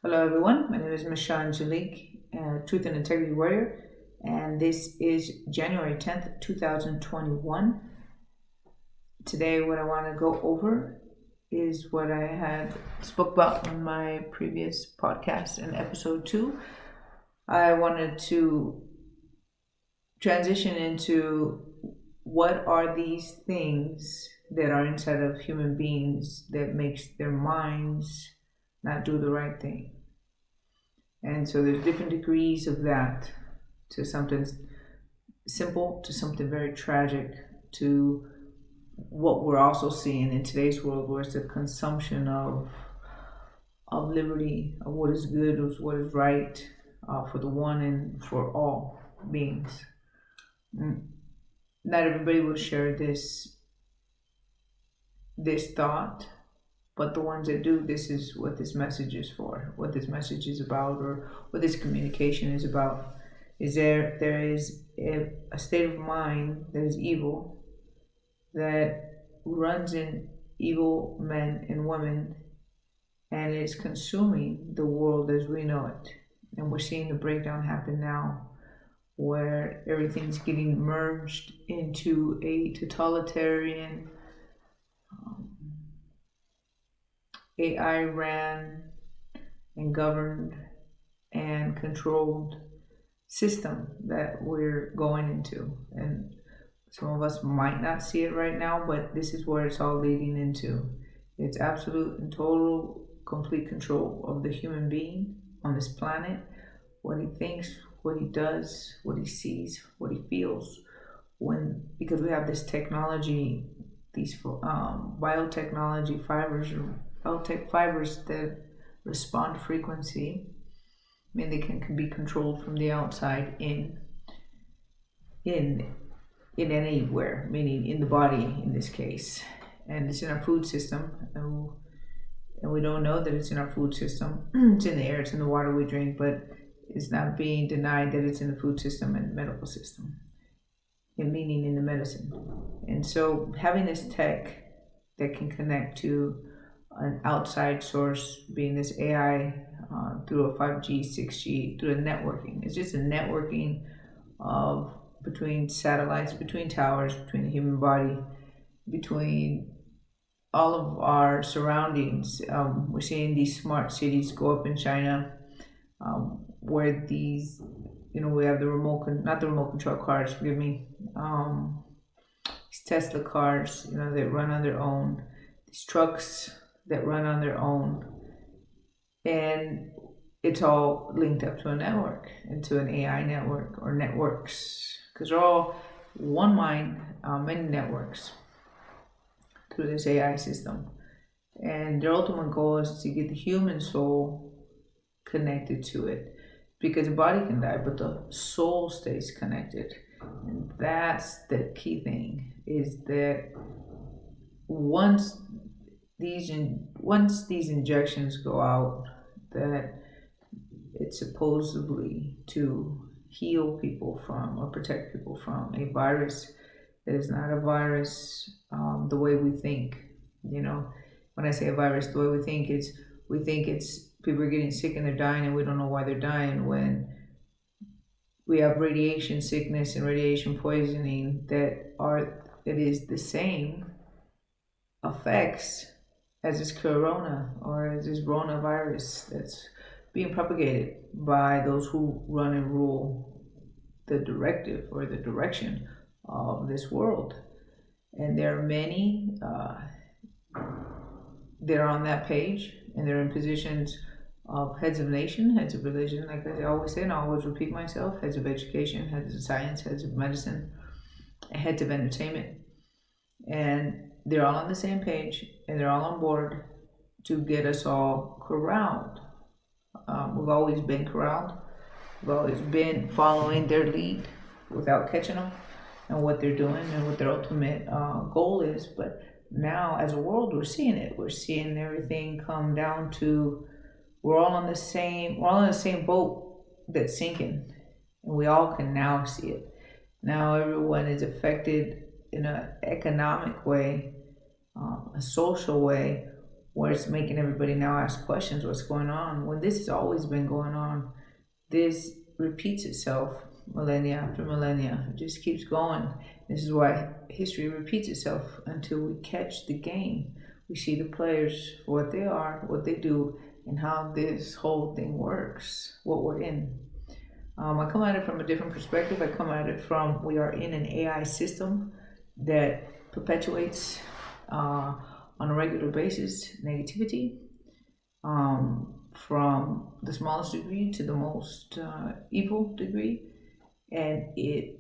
Hello, everyone. My name is Misha Angelique, Truth and Integrity Warrior, and this is January 10th, 2021. Today, what I want to go over is what I had spoke about on my previous podcast in episode 2. I wanted to transition into what are these things that are inside of human beings that makes their minds not do the right thing. And so there's different degrees of that, to something simple, to something very tragic, to what we're also seeing in today's world, where it's a consumption of liberty, of what is good, of what is right, for the one and for all beings. Not everybody will share this thought, but the ones that do, this is what this message is for, what this message is about, or what this communication is about. Is there is a state of mind that is evil, that runs in evil men and women, and is consuming the world as we know it. And we're seeing the breakdown happen now, where everything's getting merged into a totalitarian, AI ran and governed and controlled system that we're going into. And some of us might not see it right now, but this is where it's all leading into. It's absolute and total, complete control of the human being on this planet, what he thinks, what he does, what he sees, what he feels. Because we have this technology, these biotechnology fibers, or biotech fibers that respond to frequency. I mean, they can be controlled from the outside in anywhere, meaning in the body in this case. And it's in our food system, and we don't know that it's in our food system. It's in the air, it's in the water we drink, but it's not being denied that it's in the food system and the medical system, and meaning in the medicine. And so having this tech that can connect to an outside source, being this AI, through a 5G, 6G, through the networking. It's just a networking of between satellites, between towers, between the human body, between all of our surroundings. We're seeing these smart cities go up in China, where these, we have not the remote control cars, forgive me, these Tesla cars, that run on their own, these trucks that run on their own, and it's all linked up to a network, into an AI network or networks, because they're all one mind, many networks through this AI system. And their ultimate goal is to get the human soul connected to it, because the body can die, but the soul stays connected. And that's the key thing, is that once these injections go out, that it's supposedly to heal people from, or protect people from, a virus that is not a virus the way we think. When I say a virus, the way we think it's people are getting sick and they're dying, and we don't know why they're dying, when we have radiation sickness and radiation poisoning that is the same effects as this corona, or as this coronavirus that's being propagated by those who run and rule the directive or the direction of this world. And there are many that are on that page, and they're in positions of heads of nation, heads of religion, like I always say, and I always repeat myself, heads of education, heads of science, heads of medicine, heads of entertainment. And they're all on the same page, and they're all on board to get us all corralled. We've always been corralled. We've always been following their lead without catching them and what they're doing and what their ultimate goal is. But now, as a world, we're seeing it. We're seeing everything come down to we're all in the same boat that's sinking, and we all can now see it. Now everyone is affected in an economic way, a social way, where it's making everybody now ask questions, what's going on, when this has always been going on. This repeats itself millennia after millennia. It just keeps going. This is why history repeats itself until we catch the game. We see the players for what they are, what they do, and how this whole thing works, what we're in. I come at it from a different perspective. I come at it from, we are in an AI system that perpetuates on a regular basis negativity, from the smallest degree to the most evil degree, and it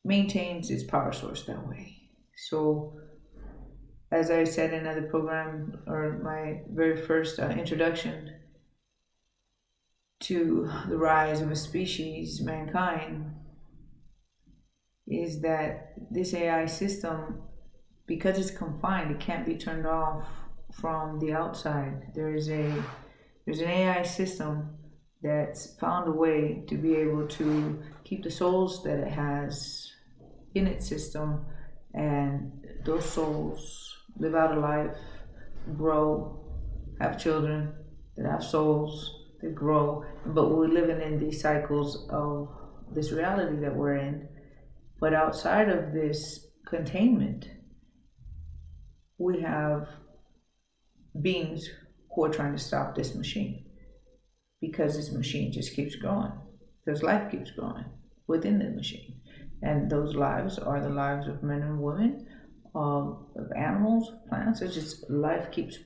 maintains its power source that way. So, as I said in another program, or my very first introduction to the rise of a species, mankind, is that this AI system, because it's confined, it can't be turned off from the outside. There's an AI system that's found a way to be able to keep the souls that it has in its system, and those souls live out a life, grow, have children that have souls that grow. But we're living in these cycles of this reality that we're in. But outside of this containment, we have beings who are trying to stop this machine, because this machine just keeps growing, because life keeps growing within the machine. And those lives are the lives of men and women, of animals, plants. It's just, life keeps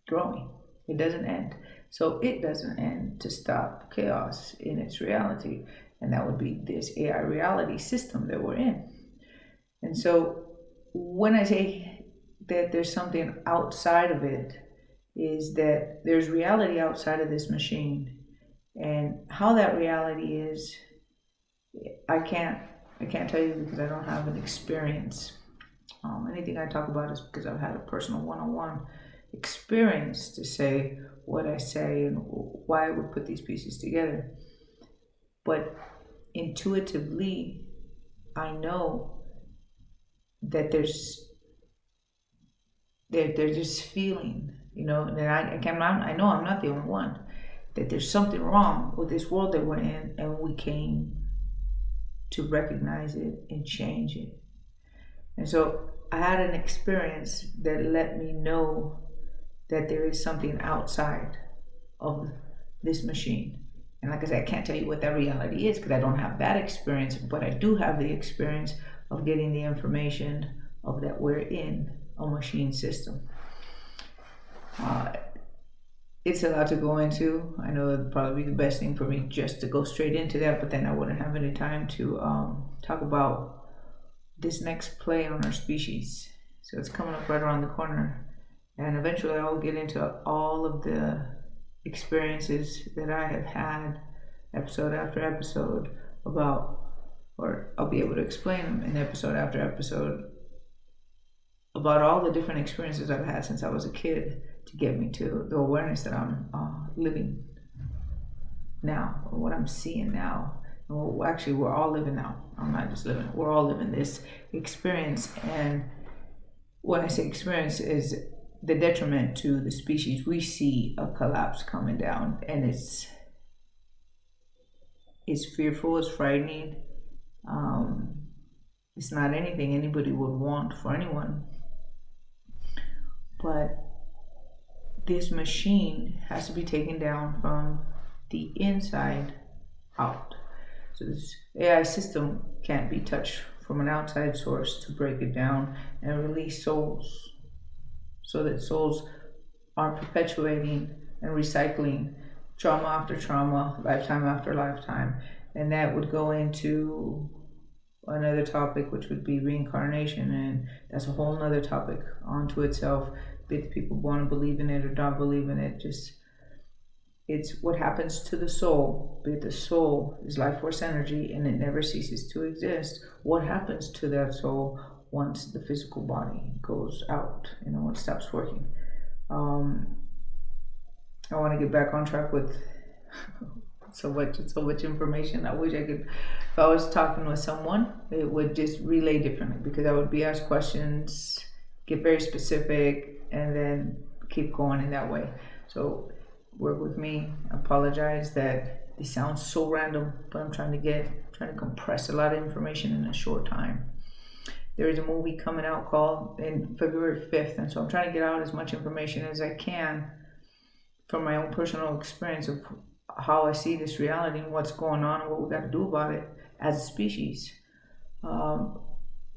growing. It doesn't end. So it doesn't end to stop chaos in its reality. And that would be this AI reality system that we're in. And so when I say that there's something outside of it, is that there's reality outside of this machine. And how that reality is, I can't tell you, because I don't have an experience. Anything I talk about is because I've had a personal one-on-one experience to say what I say and why I would put these pieces together. But intuitively, I know that they're just feeling, and I know I'm not the only one, that there's something wrong with this world that we're in, and we came to recognize it and change it. And so I had an experience that let me know that there is something outside of this machine. And like I said, I can't tell you what that reality is because I don't have that experience, but I do have the experience of getting the information of that we're in a machine system. It's a lot to go into. I know it'd probably be the best thing for me just to go straight into that, but then I wouldn't have any time to talk about this next play on our species. So it's coming up right around the corner. And eventually I'll get into all of the experiences that I have had, episode after episode, or I'll be able to explain them in episode after episode, about all the different experiences I've had since I was a kid to get me to the awareness that I'm living now, or what I'm seeing now. Well, actually, we're all living now. I'm not just living. We're all living this experience. And when I say experience, is the detriment to the species. We see a collapse coming down, and it's fearful, it's frightening. It's not anything anybody would want for anyone. But this machine has to be taken down from the inside out. So this AI system can't be touched from an outside source to break it down and release souls, so that souls aren't perpetuating and recycling trauma after trauma, lifetime after lifetime. And that would go into another topic, which would be reincarnation, and that's a whole nother topic onto itself. Be it people want to believe in it or not believe in it, it's what happens to the soul. Be it the soul is life force energy and it never ceases to exist. What happens to that soul once the physical body goes out, it stops working? I want to get back on track with so much information. I wish I could, if I was talking with someone, it would just relay differently, because I would be asked questions, get very specific, and then keep going in that way. So work with me. I apologize that this sounds so random, but I'm trying to compress a lot of information in a short time. There is a movie coming out called in February 5th, and so I'm trying to get out as much information as I can from my own personal experience of how I see this reality and what's going on and what we got to do about it as a species.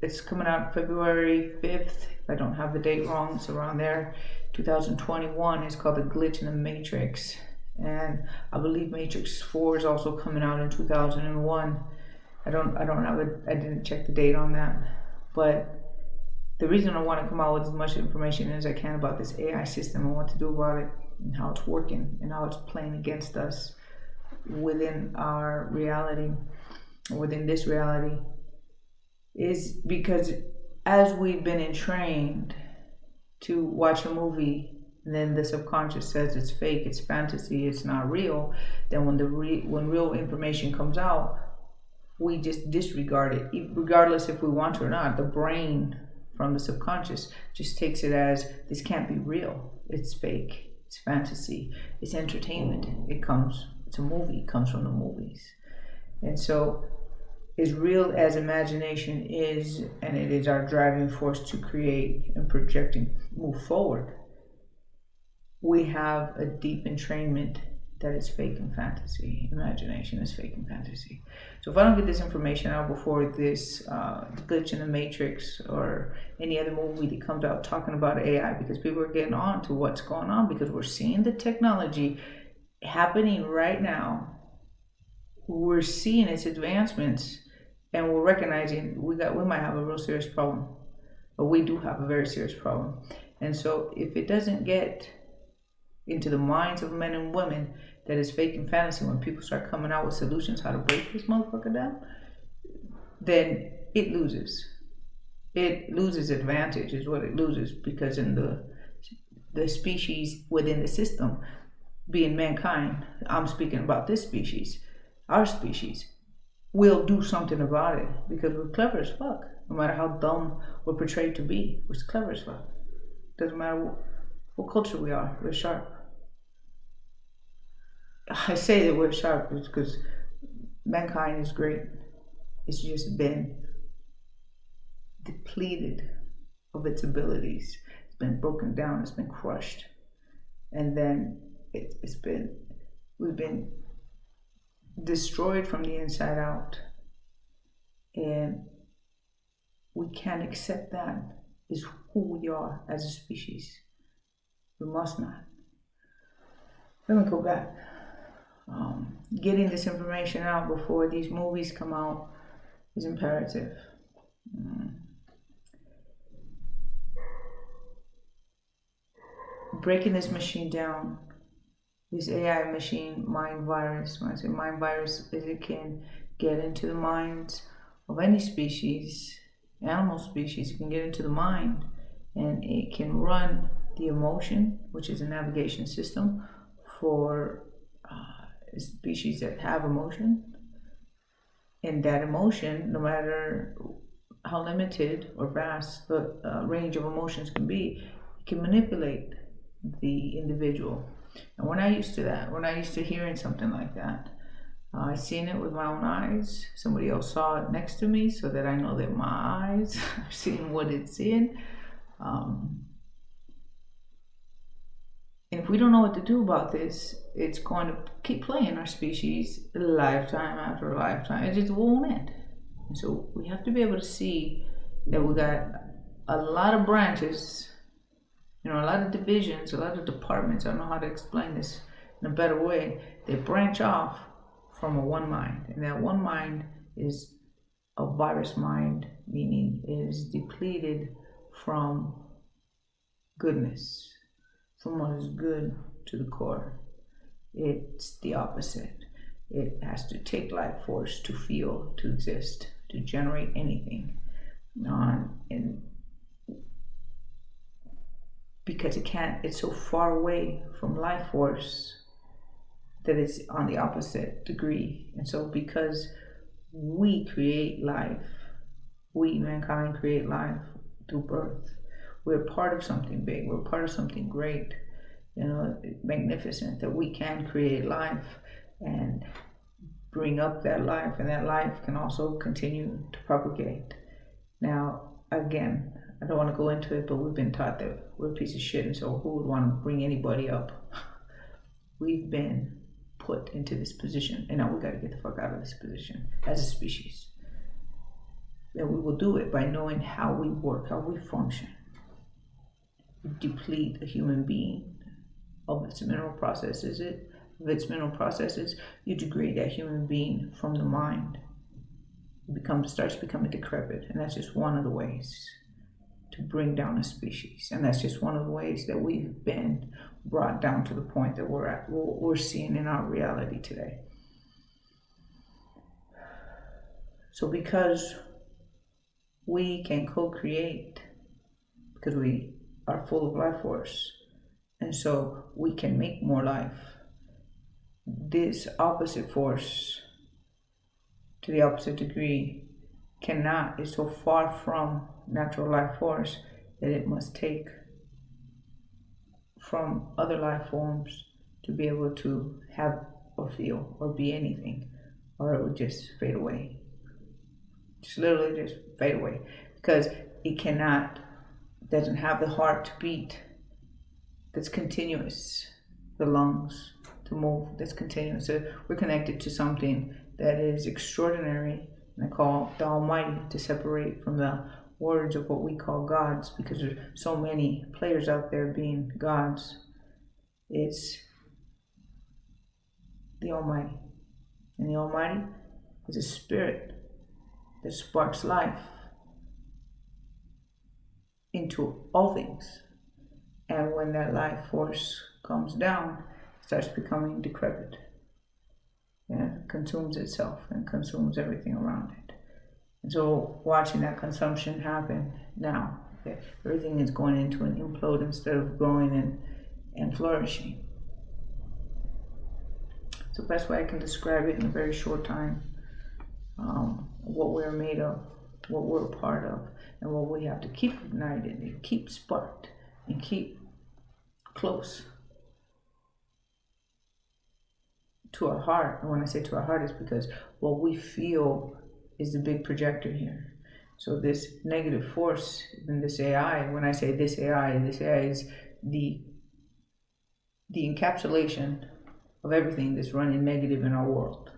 It's coming out February 5th. If I don't have the date wrong, it's around there. 2021. It's called The Glitch in the Matrix. And I believe Matrix 4 is also coming out in 2001. I didn't check the date on that. But the reason I want to come out with as much information as I can about this AI system and what to do about it and how it's working and how it's playing against us within our reality, within this reality, is because as we've been entrained to watch a movie and then the subconscious says it's fake, it's fantasy, it's not real, then when real information comes out, we just disregard it, regardless if we want to or not. The brain from the subconscious just takes it as this can't be real, it's fake, it's fantasy, it's entertainment, it's a movie, it comes from the movies. And so as real as imagination is, and it is our driving force to create and project and move forward, we have a deep entrainment that is fake and fantasy. Imagination is fake and fantasy. So if I don't get this information out before this Glitch in the Matrix or any other movie that comes out talking about AI, because people are getting on to what's going on, because we're seeing the technology happening right now. We're seeing its advancements, and we're recognizing we might have a real serious problem, but we do have a very serious problem. And so if it doesn't get into the minds of men and women that is fake and fantasy, when people start coming out with solutions how to break this motherfucker down, then it loses. It loses advantage is what it loses, because in the species within the system, being mankind, I'm speaking about this species, our species, will do something about it because we're clever as fuck. No matter how dumb we're portrayed to be, we're clever as fuck. Doesn't matter what culture we are, we're sharp. I say that we're sharp because mankind is great. It's just been depleted of its abilities. It's been broken down, it's been crushed. And then we've been destroyed from the inside out. And we can't accept that is who we are as a species. We must not. Let me go back. Getting this information out before these movies come out is imperative. Breaking this machine down, this AI machine mind virus. When I say mind virus, is it can get into the minds of any species, animal species. It can get into the mind, and it can run the emotion, which is a navigation system for species that have emotion. And that emotion, no matter how limited or vast the range of emotions can be, it can manipulate the individual. And we're not used to that. We're not used to hearing something like that. I've seen it with my own eyes. Somebody else saw it next to me, so that I know that my eyes are seeing what it's seeing. And if we don't know what to do about this, it's going to keep playing our species lifetime after lifetime. It just won't end. And so we have to be able to see that we got a lot of branches, a lot of divisions, a lot of departments. I don't know how to explain this in a better way. They branch off from a one mind. And that one mind is a virus mind, meaning it is depleted from goodness, from what is good to the core. It's the opposite. It has to take life force to feel, to exist, to generate anything. And because it's so far away from life force that it's on the opposite degree. And so because we create life, we, mankind, create life through birth. We're part of something big, we're part of something great. magnificent that we can create life and bring up that life, and that life can also continue to propagate. Now, again, I don't want to go into it, but we've been taught that we're a piece of shit, and so who would want to bring anybody up? We've been put into this position, and now we got to get the fuck out of this position as a species. And we will do it by knowing how we work, how we function. You deplete a human being of its mineral processes, you degrade that human being from the mind. It starts becoming decrepit, and that's just one of the ways to bring down a species, and that's just one of the ways that we've been brought down to the point that we're at, what we're seeing in our reality today. So because we can co-create, because we are full of life force, and so we can make more life, this opposite force, to the opposite degree, is so far from natural life force that it must take from other life forms to be able to have or feel or be anything, or it would just fade away. Just literally just fade away, because it doesn't have the heart to beat that's continuous, the lungs to move that's continuous. So we're connected to something that is extraordinary, and I call the Almighty, to separate from the words of what we call gods, because there's so many players out there being gods. It's the Almighty, and the Almighty is a spirit that sparks life into all things, and when that life force comes down, it starts becoming decrepit. Consumes itself and consumes everything around it. And so watching that consumption happen now, everything is going into an implode instead of growing and flourishing. It's the best way I can describe it in a very short time. What we're made of, what we're a part of, and what we have to keep ignited and keep sparked and keep close to our heart. And when I say to our heart, it's because what we feel is the big projector here. So this negative force in this AI, when I say this AI is the encapsulation of everything that's running negative in our world.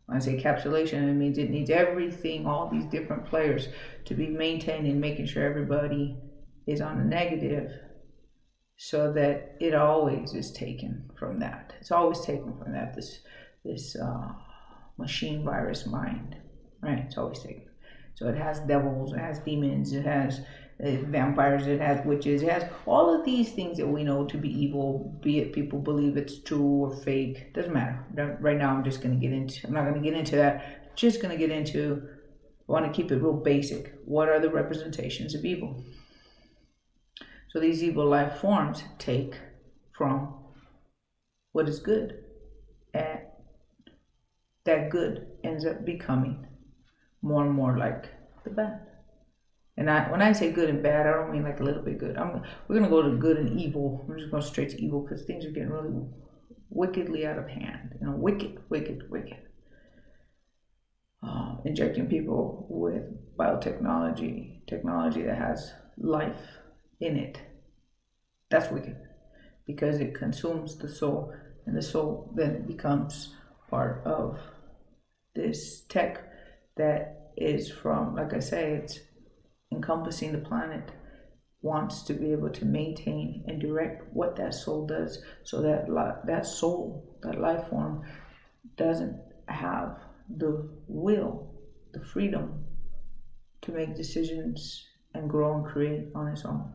When I say encapsulation, it means it needs everything, all these different players, to be maintaining, making sure everybody is on the negative, so that it always is taken from that. It's always taken from that, this machine virus mind, right? It's always taken. So it has devils, it has demons, it has vampires, it has witches, it has all of these things that we know to be evil, be it people believe it's true or fake, doesn't matter. Right now I'm not going to get into that, just going to get into, I want to keep it real basic. What are the representations of evil? So these evil life forms take from what is good, and that good ends up becoming more and more like the bad. And when I say good and bad, I don't mean like a little bit good. We're going to go to good and evil. I'm just going straight to evil, because things are getting really wickedly out of hand. Wicked. Injecting people with biotechnology, technology that has life in it. That's wicked, because it consumes the soul, and the soul then becomes part of this tech that is from, like I say, it's encompassing the planet, wants to be able to maintain and direct what that soul does, so that that soul, that life form, doesn't have the will, the freedom to make decisions and grow and create on its own.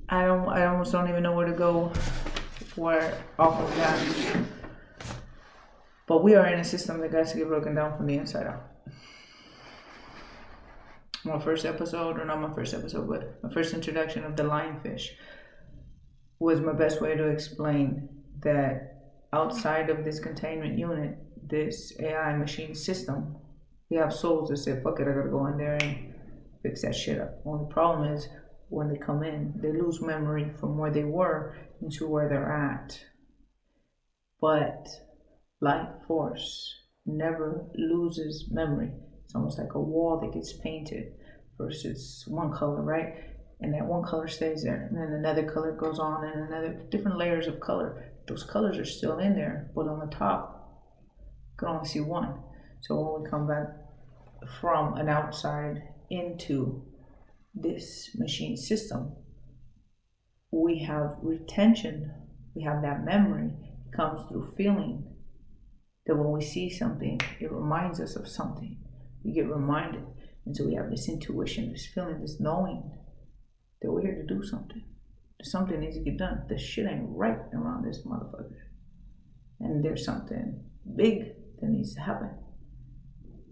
I almost don't even know where to go off of that. But we are in a system that got to get broken down from the inside out. My first episode, but my first introduction of the lionfish was my best way to explain that outside of this containment unit, this AI machine system, we have souls that say, fuck it, I gotta go in there and fix that shit up. Only problem is when they come in, they lose memory from where they were into where they're at. But life force never loses memory. It's almost like a wall that gets painted. First it's one color, right? And that one color stays there. And then another color goes on, and another different layers of color. Those colors are still in there, but on the top, you can only see one. So when we come back from an outside into this machine system, we have retention, we have that memory. It comes through feeling. That when we see something, it reminds us of something. We get reminded. And so we have this intuition, this feeling, this knowing that we're here to do something. Something needs to get done. The shit ain't right around this motherfucker. And there's something big that needs to happen.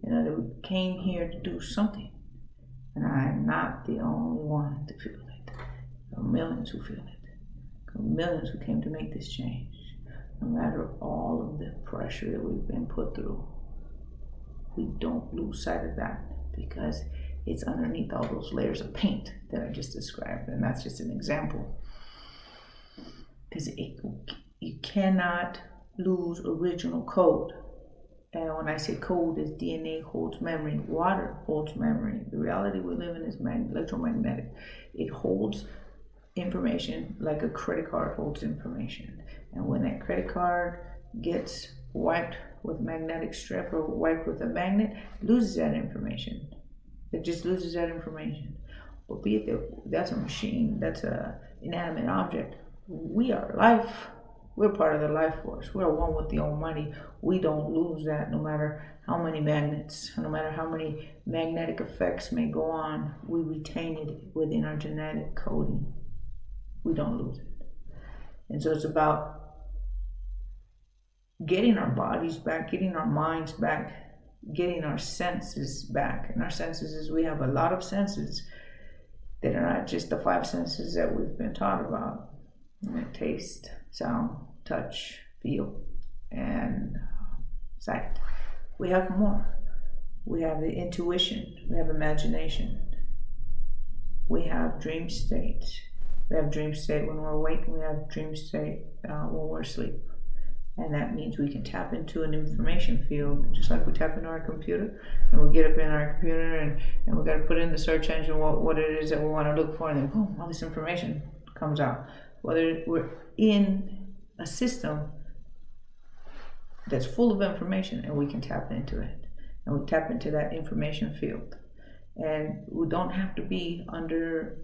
You know, that we came here to do something. And I'm not the only one to feel it. There are millions who feel it. There are millions who came to make this change. No matter all of the pressure that we've been put through, we don't lose sight of that because it's underneath all those layers of paint that I just described. And that's just an example. Because you cannot lose original code. And when I say code, is DNA holds memory, water holds memory. The reality we live in is electromagnetic. It holds information like a credit card holds information. And when that credit card gets wiped with magnetic strip or wiped with a magnet, it loses that information. It just loses that information. But be it that's a machine, that's an inanimate object. We are life. We're part of the life force. We're one with the Almighty. We don't lose that no matter how many magnets, no matter how many magnetic effects may go on. We retain it within our genetic coding. We don't lose it. And so it's about getting our bodies back, getting our minds back, getting our senses back. And our senses is we have a lot of senses that are not just the five senses that we've been taught about. Taste, sound, touch, feel, and sight. We have more. We have the intuition. We have imagination. We have dream state. We have dream state when we're awake, and we have dream state when we're asleep. And that means we can tap into an information field, just like we tap into our computer. And we get up in our computer and we got to put in the search engine what it is that we want to look for, and then boom, all this information comes out. Whether we're in a system that's full of information and we can tap into it. And we tap into that information field. And we don't have to be under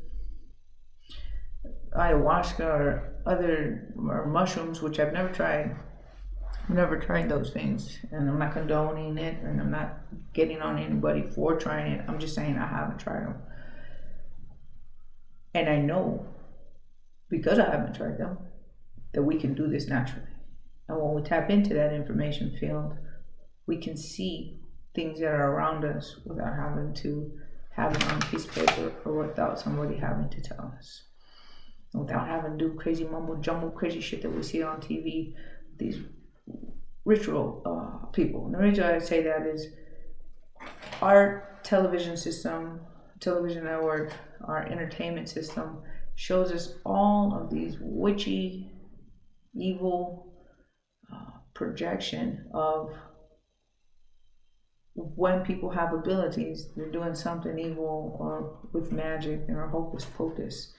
ayahuasca or other mushrooms, which I've never tried. I've never tried those things, and I'm not condoning it, and I'm not getting on anybody for trying it. I'm just saying I haven't tried them. And I know, because I haven't tried them, that we can do this naturally. And when we tap into that information field, we can see things that are around us without having to have it on a piece of paper or without somebody having to tell us. Without having to do crazy mumbo jumbo crazy shit that we see on TV, these ritual people. And the reason I say that is our television system, television network, our entertainment system shows us all of these witchy, evil projection of when people have abilities, they're doing something evil or with magic or hocus pocus,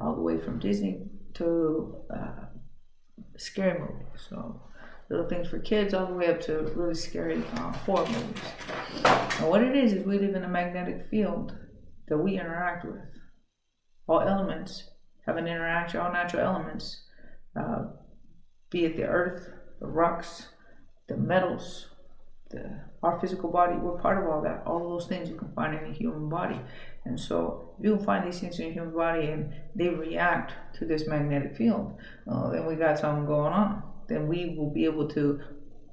all the way from Disney to scary movies. So little things for kids all the way up to really scary horror movies. And what it is we live in a magnetic field that we interact with. All elements have an interaction, all natural elements, be it the earth, the rocks, the metals, our physical body, we're part of all that. All of those things you can find in a human body. And so if you can find these things in a human body and they react to this magnetic field, then we got something going on. Then we will be able to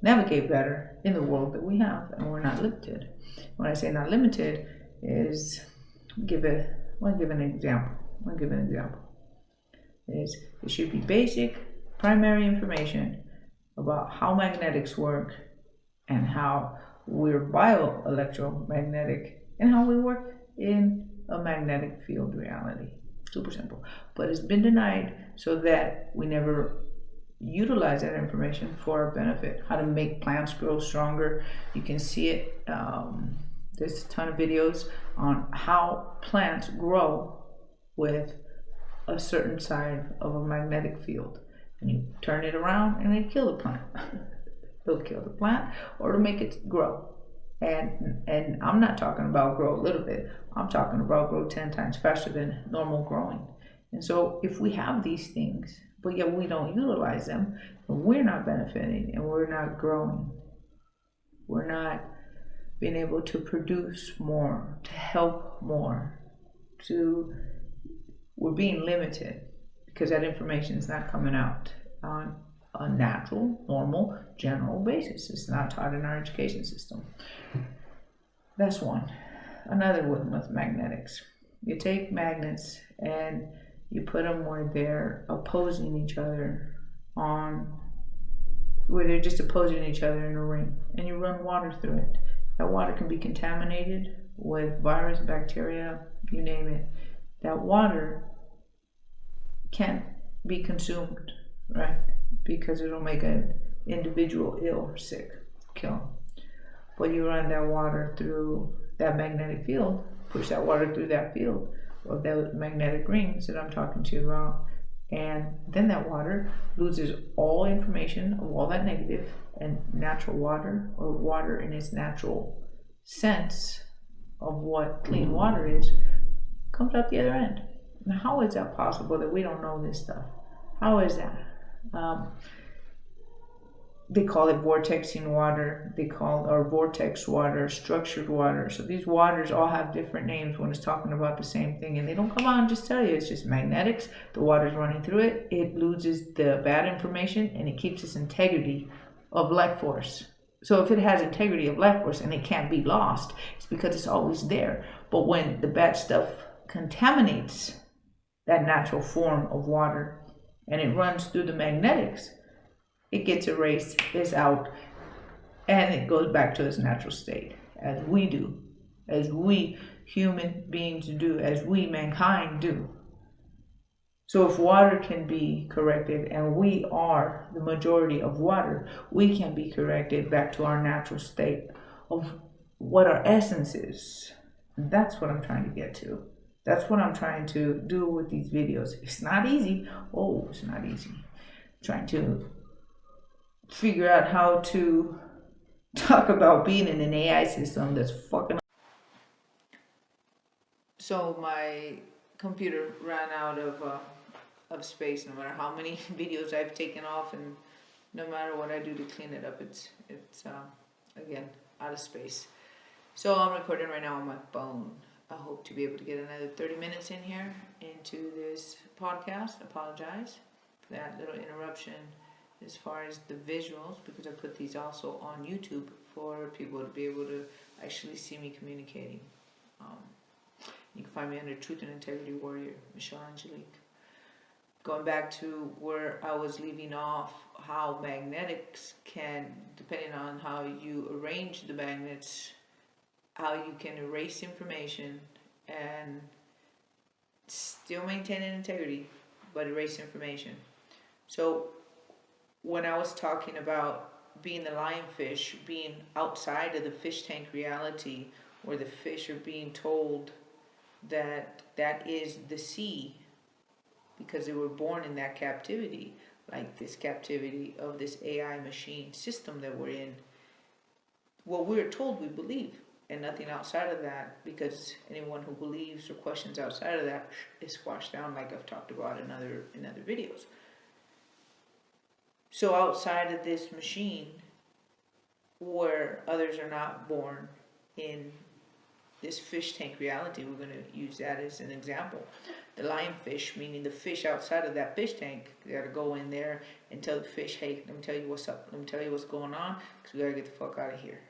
navigate better in the world that we have, and we're not limited. When I say not limited, is I want to give an example. It should be basic, primary information about how magnetics work and how we're bioelectromagnetic and how we work in a magnetic field reality. Super simple. But it's been denied so that we never utilize that information for our benefit. How to make plants grow stronger. You can see it. There's a ton of videos on how plants grow with a certain side of a magnetic field. And you turn it around and they kill the plant. They'll kill the plant or to make it grow. And I'm not talking about grow a little bit. I'm talking about grow 10 times faster than normal growing. And so if we have these things, but yet we don't utilize them, we're not benefiting and we're not growing. We're not being able to produce more, to help more, we're being limited because that information is not coming out on a natural, normal, general basis. It's not taught in our education system. That's one. Another one with magnetics. You take magnets and you put them where they're opposing each other where they're just opposing each other in a ring, and you run water through it. That water can be contaminated with virus, bacteria, you name it. That water can't be consumed, right? Because it'll make an individual ill or sick, kill them. But you run that water through that magnetic field, push that water through that field of those magnetic rings that I'm talking to you about, and then that water loses all information of all that negative, and natural water, or water in its natural sense of what clean water is, comes out the other end. Now, how is that possible that we don't know this stuff? How is that? They call it vortexing water, or vortex water, structured water. So these waters all have different names when it's talking about the same thing. And they don't come out and just tell you it's just magnetics. The water's running through it. It loses the bad information and it keeps its integrity of life force. So if it has integrity of life force and it can't be lost, it's because it's always there. But when the bad stuff contaminates that natural form of water and it runs through the magnetics, it gets erased, is out, and it goes back to its natural state, as we do, as we human beings do, as we mankind do. So if water can be corrected, and we are the majority of water, we can be corrected back to our natural state of what our essence is. That's what I'm trying to get to. That's what I'm trying to do with these videos. It's not easy. Oh, it's not easy. I'm trying to figure out how to talk about being in an AI system that's fucking. So my computer ran out of space. No matter how many videos I've taken off, and no matter what I do to clean it up, it's again out of space. So I'm recording right now on my phone. I hope to be able to get another 30 minutes in here into this podcast. Apologize for that little interruption as far as the visuals, because I put these also on YouTube for people to be able to actually see me communicating. You can find me under Truth and Integrity Warrior, Michelle Angelique. Going back to where I was leaving off, how magnetics can, depending on how you arrange the magnets, how you can erase information and still maintain an integrity, but erase information. So when I was talking about being the lionfish, being outside of the fish tank reality, where the fish are being told that that is the sea, because they were born in that captivity, like this captivity of this AI machine system that we're in. What we're told we believe, and nothing outside of that, because anyone who believes or questions outside of that is squashed down, like I've talked about in other videos. So outside of this machine, where others are not born in this fish tank reality, we're going to use that as an example. The lionfish, meaning the fish outside of that fish tank, they got to go in there and tell the fish, hey, let me tell you what's up, let me tell you what's going on, because we got to get the fuck out of here.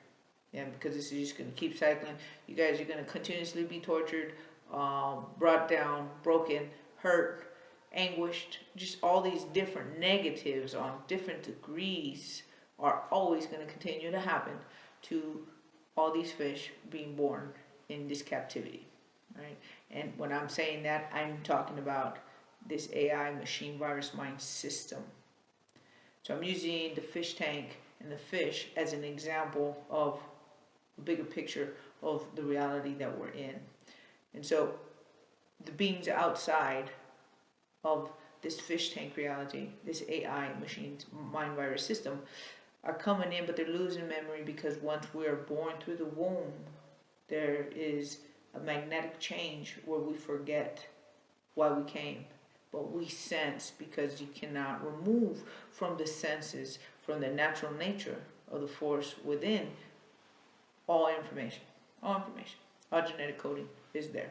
Yeah, because this is just going to keep cycling. You guys are going to continuously be tortured, brought down, broken, hurt, anguished. Just all these different negatives on different degrees are always going to continue to happen to all these fish being born in this captivity. right? And when I'm saying that, I'm talking about this AI machine virus mind system. So I'm using the fish tank and the fish as an example of a bigger picture of the reality that we're in. And so the beings outside of this fish tank reality, this AI machine mind virus system, are coming in, but they're losing memory because once we are born through the womb, there is a magnetic change where we forget why we came. But we sense, because you cannot remove from the senses, from the natural nature of the force within, all information. All information. All genetic coding is there.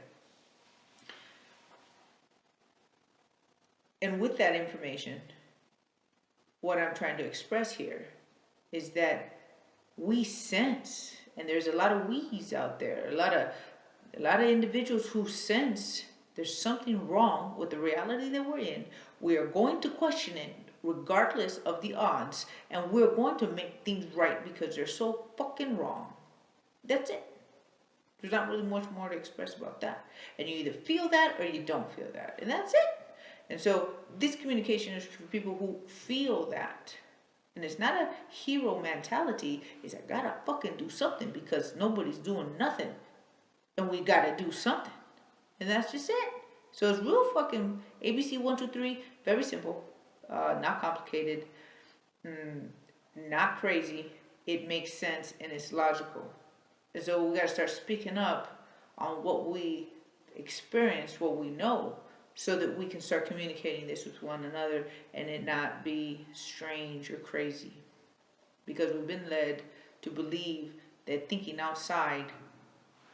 And with that information, what I'm trying to express here is that we sense, and there's a lot of we's out there, a lot of individuals who sense there's something wrong with the reality that we're in. We are going to question it regardless of the odds, and we're going to make things right because they're so fucking wrong. That's it. There's not really much more to express about that. And you either feel that or you don't feel that. And that's it. And so this communication is for people who feel that. And it's not a hero mentality. It's I gotta fucking do something because nobody's doing nothing. And we gotta do something. And that's just it. So it's real fucking ABC 1, 2, 3. Very simple. Not complicated. Not crazy. It makes sense and it's logical. And so we gotta start speaking up on what we experience, what we know, so that we can start communicating this with one another and it not be strange or crazy. Because we've been led to believe that thinking outside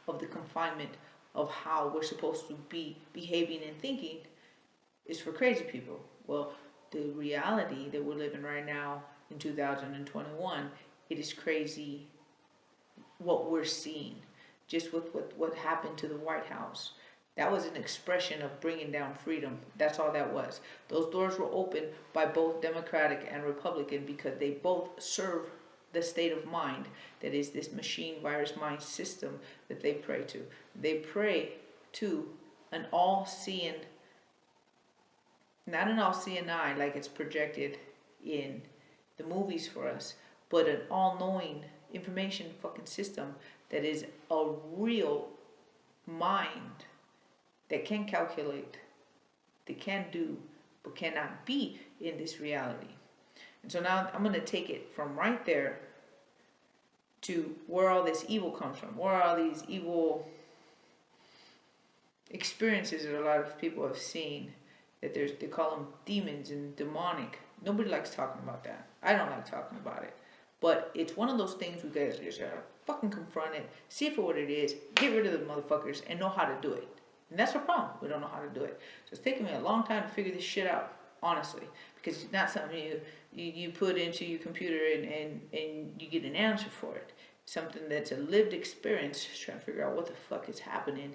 of the confinement of how we're supposed to be behaving and thinking is for crazy people. Well, the reality that we're living right now in 2021, it is crazy what we're seeing. Just with what happened to the White House. That was an expression of bringing down freedom. That's all that was. Those doors were opened by both Democratic and Republican because they both serve the state of mind that is this machine virus mind system that they pray to. They pray to an all-seeing, not an all-seeing eye like it's projected in the movies for us, but an all-knowing information fucking system that is a real mind that can calculate, that can do, but cannot be in this reality. And so now I'm going to take it from right there to where all this evil comes from, where all these evil experiences that a lot of people have seen, that they call them demons and demonic. Nobody likes talking about that. I don't like talking about it. But it's one of those things we guys just gotta fucking confront it, see it for what it is, get rid of the motherfuckers, and know how to do it. And that's our problem. We don't know how to do it. So it's taken me a long time to figure this shit out, honestly, because it's not something you put into your computer and you get an answer for it. Something that's a lived experience, trying to figure out what the fuck is happening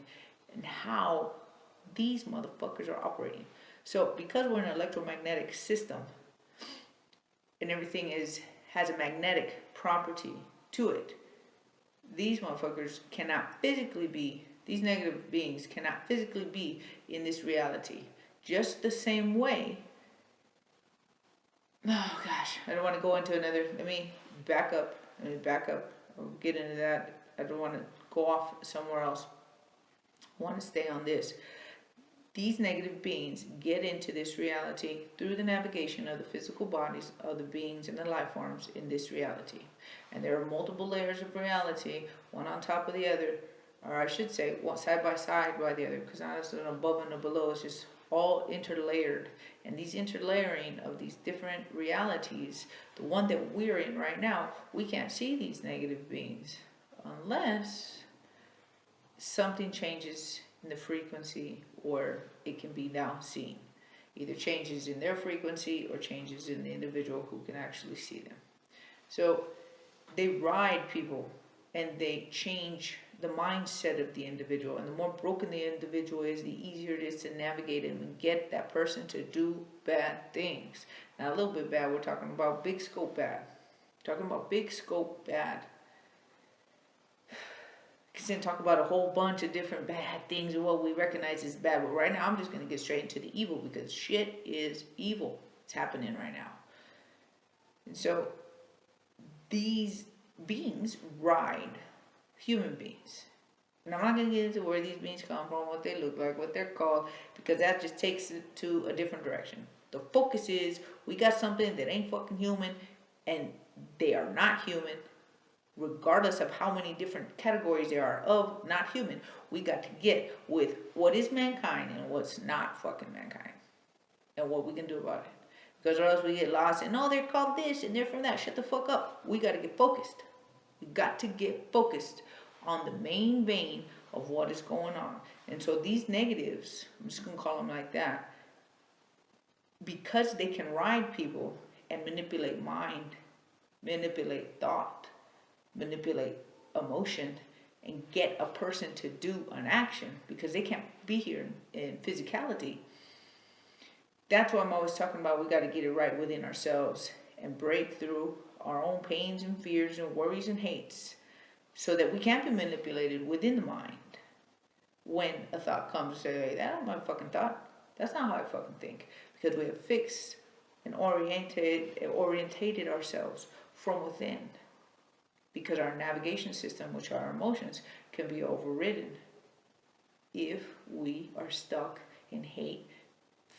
and how these motherfuckers are operating. So because we're in an electromagnetic system and everything has a magnetic property to it, these motherfuckers cannot physically be, these negative beings cannot physically be in this reality. Just the same way. Oh gosh, I don't want to go into another, let me back up. I'll get into that. I don't want to go off somewhere else. I want to stay on this. These negative beings get into this reality through the navigation of the physical bodies of the beings and the life forms in this reality. And there are multiple layers of reality, one on top of the other, or I should say, one side by the other, because not as an above and a below, it's just all interlayered. And these interlayering of these different realities, the one that we're in right now, we can't see these negative beings unless something changes in the frequency, or it can be now seen. Either changes in their frequency or changes in the individual who can actually see them. So they ride people and they change the mindset of the individual. And the more broken the individual is, the easier it is to navigate and get that person to do bad things. Now a little bit bad, we're talking about big scope bad. Talking about big scope bad. can talk about a whole bunch of different bad things and what we recognize as bad. But right now, I'm just going to get straight into the evil because shit is evil. It's happening right now. And so these beings ride human beings. And I'm not going to get into where these beings come from, what they look like, what they're called, because that just takes it to a different direction. The focus is we got something that ain't fucking human, and they are not human, regardless of how many different categories there are of not human. We got to get with what is mankind and what's not fucking mankind, and what we can do about it. Because or else we get lost and, oh, they're called this and they're from that. Shut the fuck up. We got to get focused. We got to get focused on the main vein of what is going on. And so these negatives, I'm just going to call them like that, because they can ride people and manipulate mind, manipulate thought, manipulate emotion, and get a person to do an action because they can't be here in physicality. That's what I'm always talking about. We got to get it right within ourselves and break through our own pains and fears and worries and hates so that we can't be manipulated within the mind. When a thought comes and say, hey, that ain't my fucking thought. That's not how I fucking think. Because we have fixed and orientated ourselves from within. Because our navigation system, which are our emotions, can be overridden if we are stuck in hate,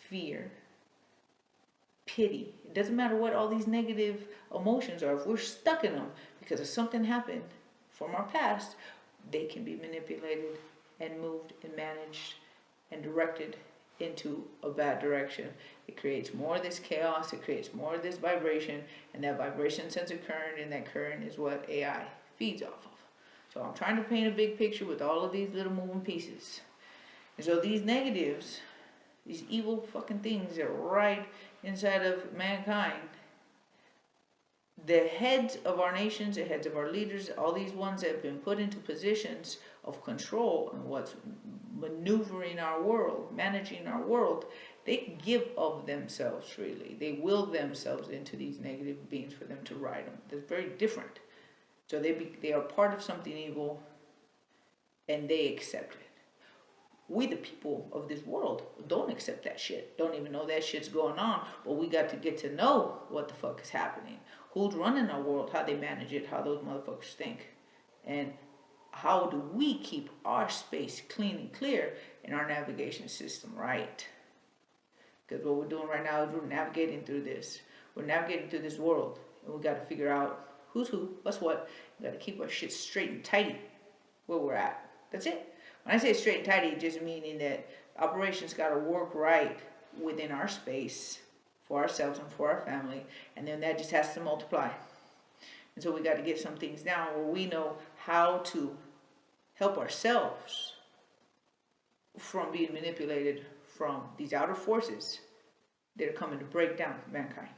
fear, pity. It doesn't matter what all these negative emotions are. If we're stuck in them because of something happened from our past, they can be manipulated and moved and managed and directed into a bad direction. It creates more of this chaos. It creates more of this vibration, and that vibration sends a current, and that current is what AI feeds off of. So I'm trying to paint a big picture with all of these little moving pieces. And so these negatives, these evil fucking things that are right inside of mankind, the heads of our nations, the heads of our leaders, all these ones that have been put into positions of control and what's maneuvering our world, managing our world, they give of themselves freely. They will themselves into these negative beings for them to ride them. That's very different. So they are part of something evil and they accept it. We, the people of this world, don't accept that shit. Don't even know that shit's going on. But we got to get to know what the fuck is happening. Who's running our world, how they manage it, how those motherfuckers think. And how do we keep our space clean and clear in our navigation system right? Because what we're doing right now is we're navigating through this. We're navigating through this world. And we got to figure out who's who, what's what. We got to keep our shit straight and tidy where we're at. That's it. When I say straight and tidy, it just meaning that operations got to work right within our space for ourselves and for our family, and then that just has to multiply. And so we got to get some things down where we know how to help ourselves from being manipulated from these outer forces that are coming to break down mankind.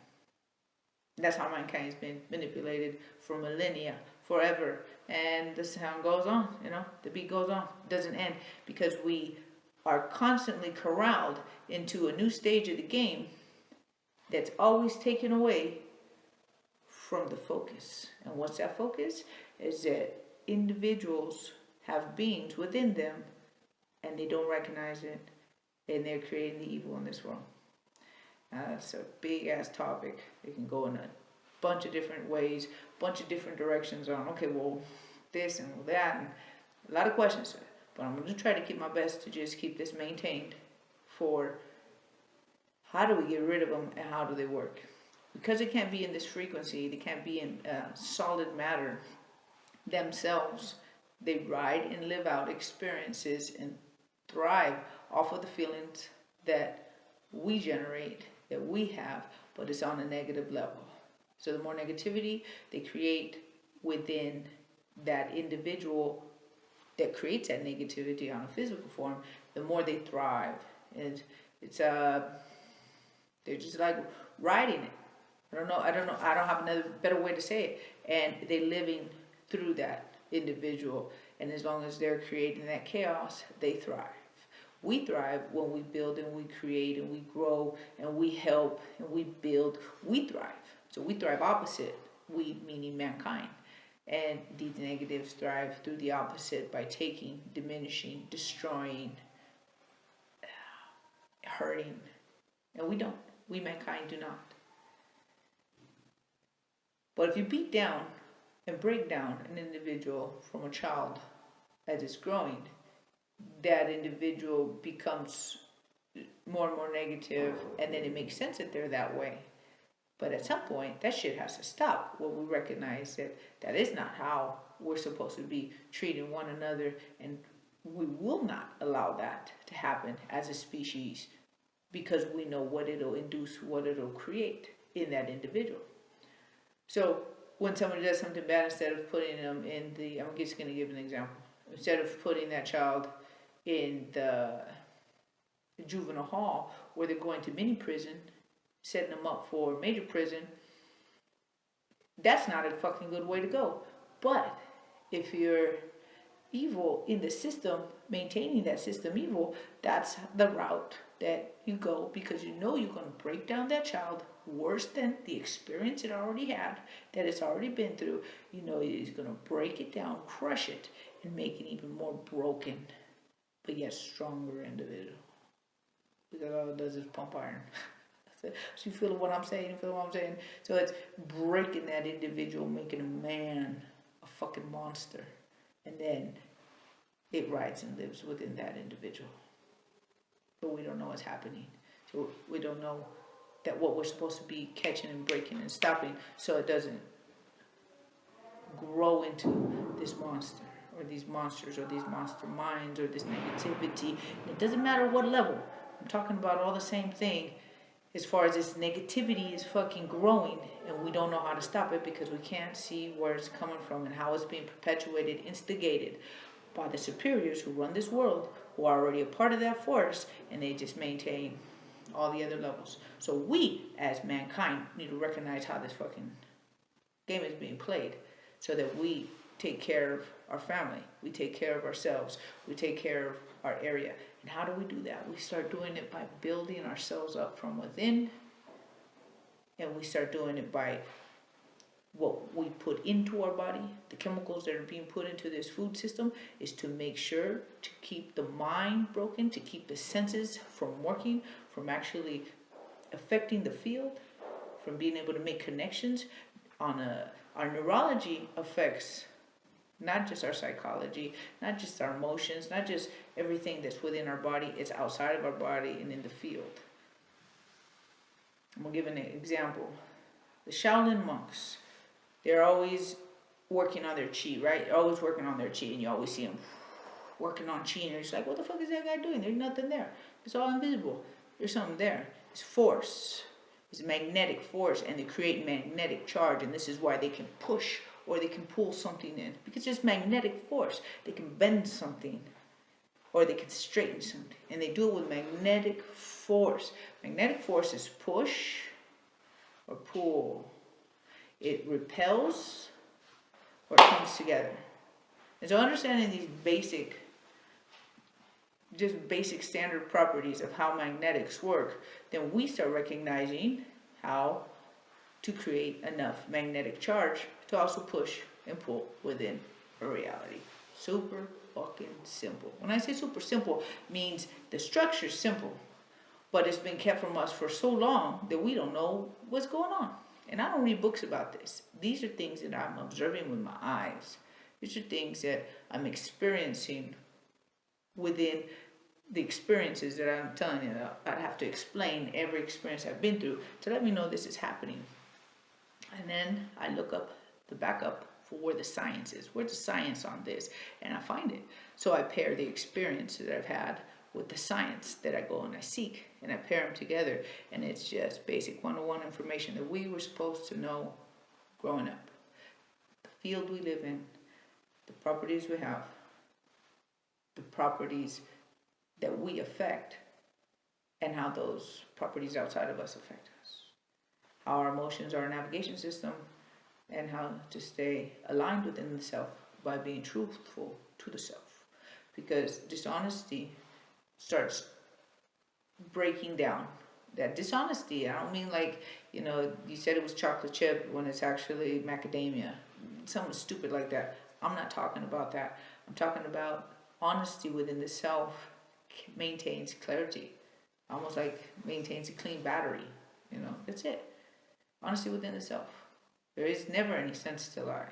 And that's how mankind has been manipulated for millennia, forever. And the sound goes on, the beat goes on. It doesn't end because we are constantly corralled into a new stage of the game that's always taken away from the focus. And what's that focus? Is that individuals have beings within them and they don't recognize it, and they're creating the evil in this world. That's a big ass topic. It can go in a bunch of different ways, bunch of different directions on, okay, well, this and that, and a lot of questions. But I'm going to try to keep my best to just keep this maintained for how do we get rid of them and how do they work. Because they can't be in this frequency, they can't be in solid matter themselves. They ride and live out experiences and thrive off of the feelings that we generate, that we have, but it's on a negative level. So the more negativity they create within that individual that creates that negativity on a physical form, the more they thrive. And it's they're just like riding it. I don't know, I don't have another better way to say it. And they're living through that individual. And as long as they're creating that chaos, they thrive. We thrive when we build and we create and we grow and we help and we build. We thrive. So we thrive opposite. We meaning mankind. And these negatives thrive through the opposite by taking, diminishing, destroying, hurting. And we don't. We, mankind, do not. But if you beat down and break down an individual from a child as it's growing, that individual becomes more and more negative, and then it makes sense that they're that way. But at some point, that shit has to stop when we recognize that that is not how we're supposed to be treating one another, and we will not allow that to happen as a species because we know what it'll induce, what it'll create in that individual. So when somebody does something bad, instead of putting them in the, I'm just going to give an example. Instead of putting that child in the juvenile hall where they're going to mini prison, setting them up for major prison, that's not a fucking good way to go. But if you're evil in the system, maintaining that system evil, that's the route that you go, because you know you're going to break down that child worse than the experience it already had, that it's already been through. You know he's going to break it down, crush it, and make it even more broken, but yet stronger individual. Because all it does is pump iron. So you feel what I'm saying? You feel what I'm saying? So it's breaking that individual, making a man a fucking monster. And then it rides and lives within that individual. But we don't know what's happening. So we don't know that what we're supposed to be catching and breaking and stopping, so it doesn't grow into this monster, or these monsters, or these monster minds, or this negativity. And it doesn't matter what level. I'm talking about all the same thing. As far as this negativity is fucking growing, and we don't know how to stop it because we can't see where it's coming from and how it's being perpetuated, instigated by the superiors who run this world, who are already a part of that force, and they just maintain all the other levels. So we, as mankind, need to recognize how this fucking game is being played, so that we take care of our family, we take care of ourselves, we take care of our area. And how do we do that? We start doing it by building ourselves up from within, and we start doing it by what we put into our body. The chemicals that are being put into this food system is to make sure to keep the mind broken, to keep the senses from working, from actually affecting the field, from being able to make connections. Our neurology affects not just our psychology, not just our emotions, not just everything that's within our body, it's outside of our body and in the field. I'm going to give an example. The Shaolin monks, they're always working on their chi, right? They're always working on their chi, and you always see them working on chi, and you're just like, what the fuck is that guy doing? There's nothing there. It's all invisible. There's something there. It's force. It's magnetic force, and they create magnetic charge, and this is why they can push or they can pull something in, because it's magnetic force. They can bend something, or they can straighten something, and they do it with magnetic force. Magnetic force is push or pull. It repels or comes together. And so understanding these basic standard properties of how magnetics work, then we start recognizing how to create enough magnetic charge to also push and pull within a reality. Super fucking simple. When I say super simple, means the structure is simple, but it's been kept from us for so long that we don't know what's going on. And I don't read books about this. These are things that I'm observing with my eyes. These are things that I'm experiencing within the experiences that I'm telling you. I'd have to explain every experience I've been through to let me know this is happening. And then I look up the backup for where the science is. Where's the science on this? And I find it. So I pair the experience that I've had with the science that I go and I seek, and I pair them together, and it's just basic 101 information that we were supposed to know growing up. The field we live in, the properties we have, the properties that we affect, and how those properties outside of us affect us. How our emotions are a navigation system, and how to stay aligned within the self by being truthful to the self. Because dishonesty starts breaking down. That dishonesty, I don't mean like, you said it was chocolate chip when it's actually macadamia. something stupid like that. I'm not talking about that. I'm talking about honesty within the self maintains clarity, almost like maintains a clean battery. That's it. Honesty within the self. There is never any sense to lie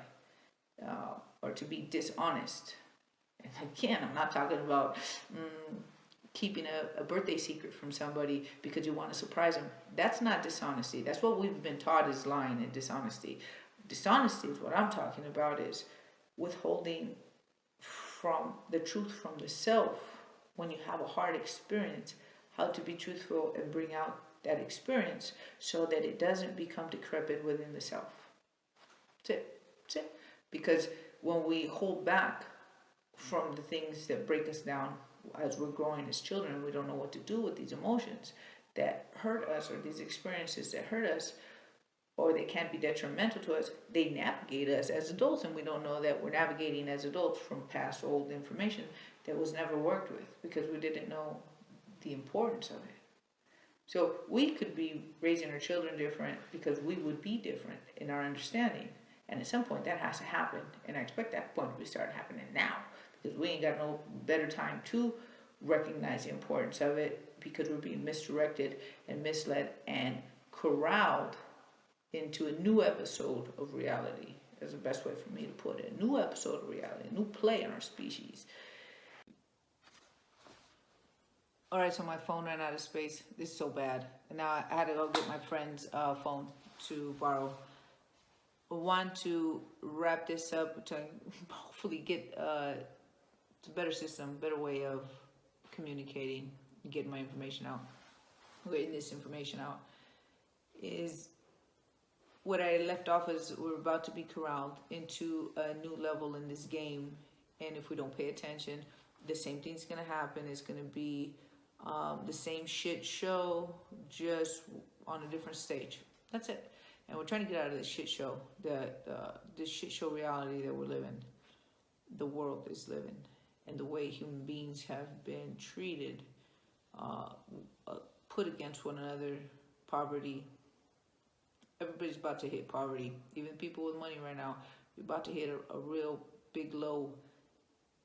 or to be dishonest. And again, I'm not talking about keeping a birthday secret from somebody because you want to surprise them. That's not dishonesty. That's what we've been taught is lying and dishonesty. Dishonesty is what I'm talking about, is withholding from the truth from the self when you have a hard experience, how to be truthful and bring out that experience so that it doesn't become decrepit within the self. That's it. That's it. Because when we hold back from the things that break us down as we're growing as children, we don't know what to do with these emotions that hurt us, or these experiences that hurt us, or they can't be detrimental to us. They navigate us as adults, and we don't know that we're navigating as adults from past old information that was never worked with because we didn't know the importance of it. So we could be raising our children different because we would be different in our understanding. And at some point that has to happen. And I expect that point to be starting happening now, because we ain't got no better time to recognize the importance of it, because we're being misdirected and misled and corralled into a new episode of reality. That's the best way for me to put it. A new episode of reality, a new play on our species. Alright, so my phone ran out of space. This is so bad. And now I had to go get my friend's phone to borrow. I want to wrap this up to hopefully get a better system, better way of communicating, getting my information out, getting this information out. Is what I left off is we're about to be corralled into a new level in this game, and if we don't pay attention, the same thing's gonna happen. It's gonna be the same shit show, just on a different stage. That's it. And we're trying to get out of this shit show, this shit show reality that we're living, the world is living, and the way human beings have been treated, put against one another, poverty. Everybody's about to hit poverty. Even people with money right now, we're about to hit a real big low.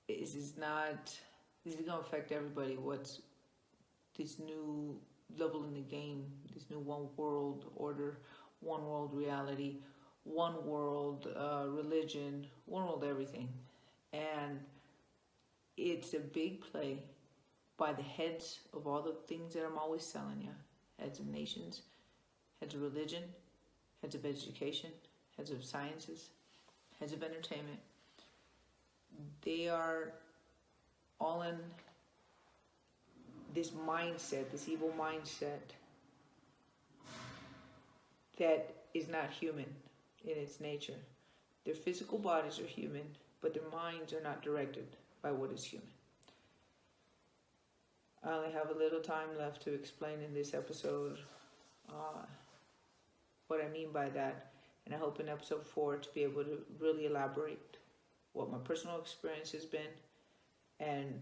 This is going to affect everybody. What's this new level in the game, this new one world order, one world reality, one world religion, one world everything. And it's a big play by the heads of all the things that I'm always telling you. Heads of nations, heads of religion, heads of education, heads of sciences, heads of entertainment. They are all in this mindset, this evil mindset that is not human in its nature. Their physical bodies are human, but their minds are not directed by what is human. I only have a little time left to explain in this episode what I mean by that, and I hope in episode 4 to be able to really elaborate what my personal experience has been and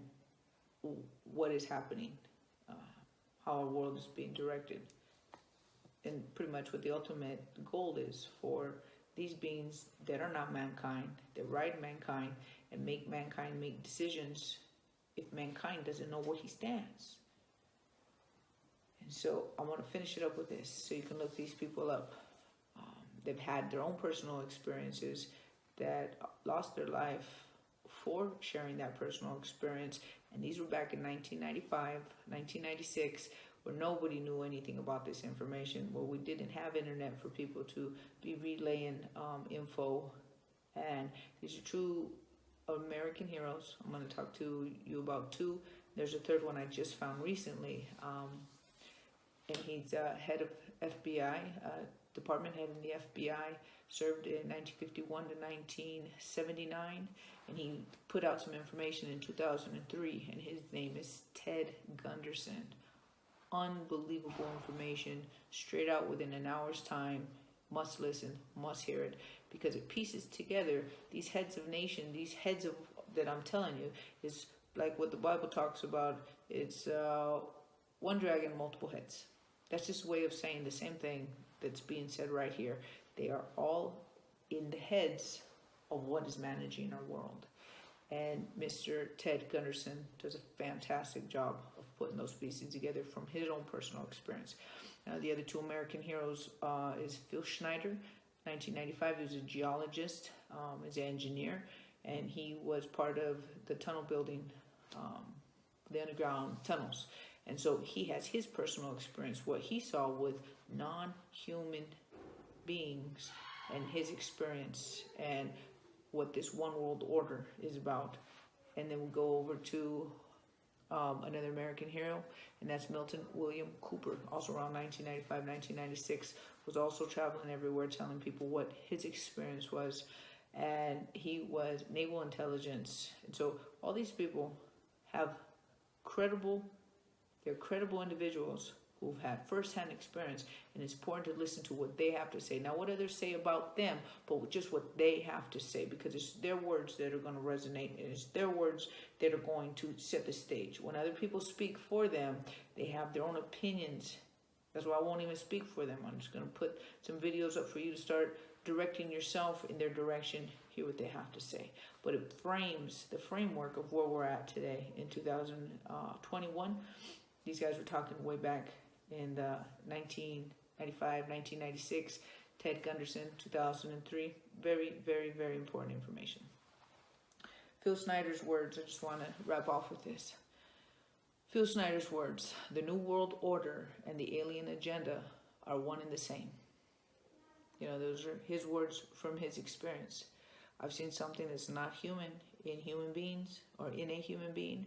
what is happening, how our world is being directed, and pretty much what the ultimate goal is for these beings that are not mankind, that ride mankind and make mankind make decisions if mankind doesn't know where he stands. And so I want to finish it up with this so you can look these people up. They've had their own personal experiences that lost their life for sharing that personal experience. And these were back in 1995, 1996, where nobody knew anything about this information, where we didn't have internet for people to be relaying info. And these are true American heroes. I'm going to talk to you about 2. There's a 3rd one I just found recently. And he's head of FBI, department head in the FBI, served in 1951 to 1979, and he put out some information in 2003, and his name is Ted Gunderson. Unbelievable information, straight out within an hour's time. Must listen, must hear it, because it pieces together these heads of nation, these heads of that I'm telling you, is like what the Bible talks about. It's one dragon, multiple heads. That's just a way of saying the same thing that's being said right here. They are all in the heads of what is managing our world. And Mr. Ted Gunderson does a fantastic job of putting those pieces together from his own personal experience. The other two American heroes is Phil Schneider, 1995. He was a geologist, he's an engineer, and he was part of the tunnel building, the underground tunnels. And so he has his personal experience, what he saw with non-human beings and his experience and what this one world order is about. And then we'll go over to another American hero, and that's Milton William Cooper, also around 1995, 1996, was also traveling everywhere telling people what his experience was. And he was naval intelligence. And so all these people have they're credible individuals who've had first-hand experience, and it's important to listen to what they have to say. Not what others say about them, but just what they have to say, because it's their words that are going to resonate, and it's their words that are going to set the stage. When other people speak for them, they have their own opinions. That's why I won't even speak for them. I'm just going to put some videos up for you to start directing yourself in their direction, hear what they have to say. But it frames the framework of where we're at today in 2021. These guys were talking way back in 1995, 1996, Ted Gunderson, 2003. Very, very, very important information. Phil Schneider's words, I just want to wrap off with this. Phil Schneider's words: the New World Order and the alien agenda are one and the same. You know, those are his words from his experience. I've seen something that's not human in human beings or in a human being.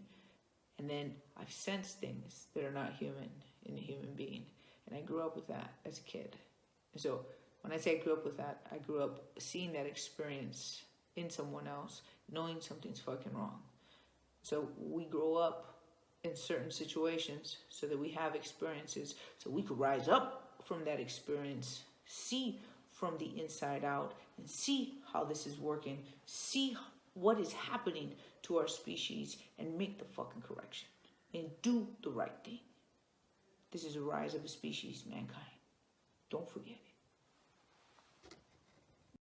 And then I've sensed things that are not human in a human being. And I grew up with that as a kid. And so when I say I grew up with that, I grew up seeing that experience in someone else, knowing something's fucking wrong. So we grow up in certain situations so that we have experiences, so we could rise up from that experience, see from the inside out, and see how this is working, see what is happening to our species, and make the fucking correction and do the right thing. This is a rise of a species, mankind. Don't forget it.